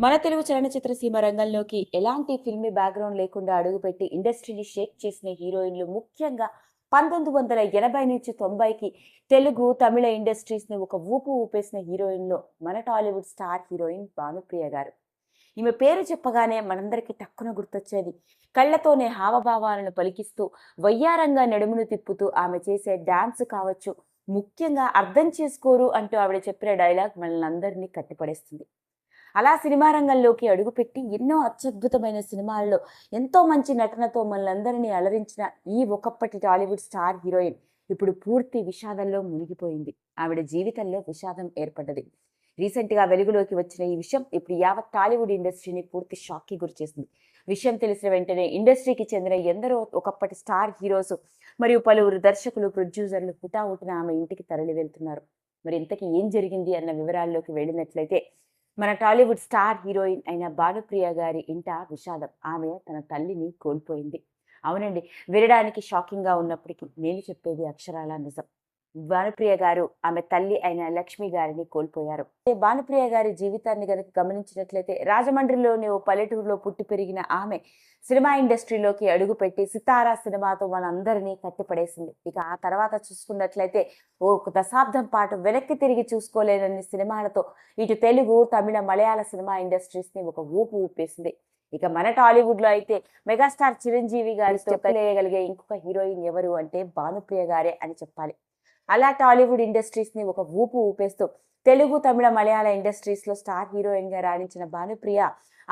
మన తెలుగు చలనచిత్ర సీమ రంగంలోకి ఎలాంటి ఫిల్మీ బ్యాక్గ్రౌండ్ లేకుండా అడుగుపెట్టి ఇండస్ట్రీని షేక్ చేసిన హీరోయిన్లు ముఖ్యంగా 1980 నుంచి 90కి తెలుగు తమిళ ఇండస్ట్రీస్ని ఒక ఊపు ఊపేసిన హీరోయిన్లో మన టాలీవుడ్ స్టార్ హీరోయిన్ భానుప్రియ గారు. ఈమె పేరు చెప్పగానే మనందరికీ టక్కున గుర్తొచ్చేది కళ్ళతోనే హావభావాలను పలికిస్తూ వయ్యారంగా నడుమును తిప్పుతూ ఆమె చేసే డాన్స్ కావచ్చు. ముఖ్యంగా అర్థం చేసుకోరు అంటూ ఆవిడ చెప్పిన డైలాగ్ మనల్ని అందరినీ కట్టిపడేస్తుంది. అలా సినిమా రంగంలోకి అడుగుపెట్టి ఎన్నో అత్యద్భుతమైన సినిమాల్లో ఎంతో మంచి నటనతో మనలందరినీ అలరించిన ఈ ఒకప్పటి టాలీవుడ్ స్టార్ హీరోయిన్ ఇప్పుడు పూర్తి విషాదంలో మునిగిపోయింది. ఆవిడ జీవితంలో విషాదం ఏర్పడ్డది. రీసెంట్గా వెలుగులోకి వచ్చిన ఈ విషయం ఇప్పుడు యావత్ టాలీవుడ్ ఇండస్ట్రీని పూర్తి షాక్కి గురిచేసింది. విషయం తెలిసిన వెంటనే ఇండస్ట్రీకి చెందిన ఎందరో ఒకప్పటి స్టార్ హీరోస్ మరియు పలువురు దర్శకులు, ప్రొడ్యూసర్లు హుటాహుటిన ఆమె ఇంటికి తరలి వెళ్తున్నారు. మరి ఇంతకీ ఏం జరిగింది అన్న వివరాల్లోకి వెళ్ళినట్లయితే, మన టాలీవుడ్ స్టార్ హీరోయిన్ అయిన భానుప్రియ గారి ఇంట విషాదం. ఆమె తన తల్లిని కోల్పోయింది. అవునండి, వినడానికి షాకింగ్గా ఉన్నప్పటికీ నేను చెప్పేది అక్షరాల నిజం. భానుప్రియ గారు ఆమె తల్లి అయిన లక్ష్మి గారిని కోల్పోయారు. భానుప్రియ గారి జీవితాన్ని కనుక గమనించినట్లయితే, రాజమండ్రిలోని ఓ పల్లెటూరులో పుట్టి పెరిగిన ఆమె సినిమా ఇండస్ట్రీలోకి అడుగుపెట్టి సితారా సినిమాతో మనందరినీ కట్టిపడేసింది. ఇక ఆ తర్వాత చూసుకున్నట్లయితే ఓ దశాబ్దం పాటు వెనక్కి తిరిగి చూసుకోలేనన్ని సినిమాలతో ఇటు తెలుగు, తమిళ, మలయాళ సినిమా ఇండస్ట్రీస్ని ఒక ఊపు ఊపేసింది. ఇక మన టాలీవుడ్లో అయితే మెగాస్టార్ చిరంజీవి గారితో కలియగలిగే ఇంకొక హీరోయిన్ ఎవరు అంటే భానుప్రియ గారే అని చెప్పాలి. అలా టాలీవుడ్ ఇండస్ట్రీస్ని ఒక ఊపు ఊపేస్తూ తెలుగు, తమిళ, మలయాళ ఇండస్ట్రీస్లో స్టార్ హీరోయిన్గా రాణించిన భానుప్రియ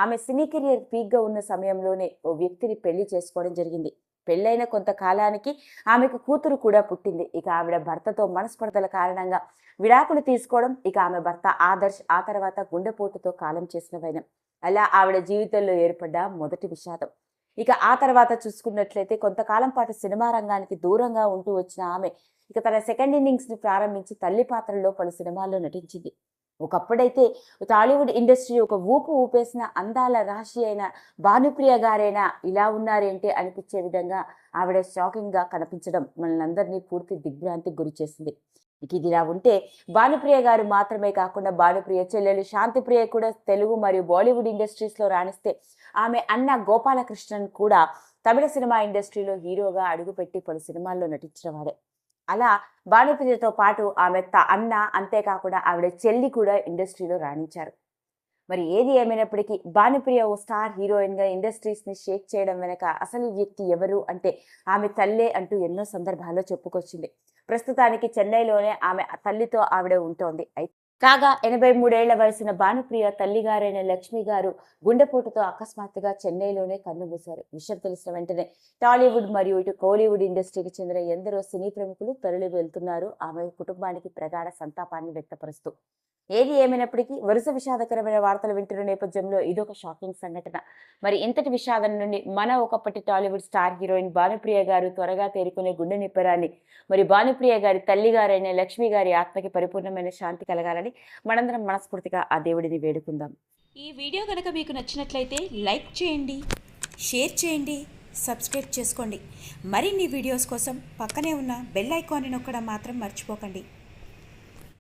ఆమె సినీ కెరియర్ పీక్గా ఉన్న సమయంలోనే ఓ వ్యక్తిని పెళ్లి చేసుకోవడం జరిగింది. పెళ్ళైన కొంతకాలానికి ఆమెకు కూతురు కూడా పుట్టింది. ఇక ఆవిడ భర్తతో మనస్పర్ధల కారణంగా విడాకులు తీసుకోవడం, ఇక ఆమె భర్త ఆదర్శ్ ఆ తర్వాత గుండెపోటుతో కాలం చేసిన వైనం. అలా ఆవిడ జీవితంలో ఏర్పడ్డ మొదటి విషాదం. ఇక ఆ తర్వాత చూసుకున్నట్లయితే కొంతకాలం పాటు సినిమా రంగానికి దూరంగా ఉంటూ వచ్చిన ఆమె ఇక తన సెకండ్ ఇన్నింగ్స్ని ప్రారంభించి తల్లి పాత్రల్లో పలు సినిమాల్లో నటించింది. ఒకప్పుడైతే టాలీవుడ్ ఇండస్ట్రీ ఒక ఊపు ఊపేసిన అందాల రాశి అయిన భానుప్రియ గారైనా ఇలా ఉన్నారేంటి అనిపించే విధంగా ఆవిడ షాకింగ్గా కనిపించడం మనల్ని పూర్తి దిగ్భ్రాంతికి గురి చేసింది. ఇక ఇది ఇలా ఉంటే భానుప్రియ గారు మాత్రమే కాకుండా భానుప్రియ చెల్లెలు శాంతిప్రియ కూడా తెలుగు మరియు బాలీవుడ్ ఇండస్ట్రీస్లో రాణిస్తే, ఆమె అన్న గోపాలకృష్ణన్ కూడా తమిళ సినిమా ఇండస్ట్రీలో హీరోగా అడుగుపెట్టి పలు సినిమాల్లో నటించిన వారే. అలా భానుప్రియతో పాటు ఆమె అన్న, అంతేకాకుండా ఆవిడ చెల్లి కూడా ఇండస్ట్రీలో రాణించారు. మరి ఏది ఏమైనప్పటికీ భానుప్రియ ఓ స్టార్ హీరోయిన్గా ఇండస్ట్రీస్ని షేక్ చేయడం వెనక అసలు వ్యక్తి ఎవరు అంటే ఆమె తల్లే అంటూ ఎన్నో సందర్భాల్లో చెప్పుకొచ్చింది. ప్రస్తుతానికి చెన్నైలోనే ఆమె తల్లితో ఆవిడ ఉంటోంది. కాగా 83 ఏళ్ల వయసున్న భానుప్రియ తల్లిగారైన లక్ష్మి గారు గుండెపోటుతో అకస్మాత్తుగా చెన్నైలోనే కన్నుమూశారు. విషయం తెలిసిన వెంటనే టాలీవుడ్ మరియు ఇటు కోలీవుడ్ ఇండస్ట్రీకి చెందిన ఎందరో సినీ ప్రముఖులు తరలి వెళ్తున్నారు ఆమె కుటుంబానికి ప్రగాఢ సంతాపాన్ని వ్యక్తపరుస్తూ. ఏది ఏమైనప్పటికీ వరుస విషాదకరమైన వార్తలు వింటున్న నేపథ్యంలో ఇదొక షాకింగ్ సంఘటన. మరి ఇంతటి విషాదం నుండి మన ఒకప్పటి టాలీవుడ్ స్టార్ హీరోయిన్ భానుప్రియ గారు త్వరగా తేరుకునే గుండె నిప్పరాన్ని, మరి భానుప్రియ గారి తల్లిగారైన లక్ష్మి గారి ఆత్మకి పరిపూర్ణమైన శాంతి కలగాలని మనందరం మనస్ఫూర్తిగా ఆ దేవుడిని వేడుకుందాం. ఈ వీడియో కనుక మీకు నచ్చినట్లయితే లైక్ చేయండి, షేర్ చేయండి, సబ్స్క్రైబ్ చేసుకోండి. మరిన్ని వీడియోస్ కోసం పక్కనే ఉన్న బెల్ ఐకాన్ని నొక్కడం మాత్రం మర్చిపోకండి.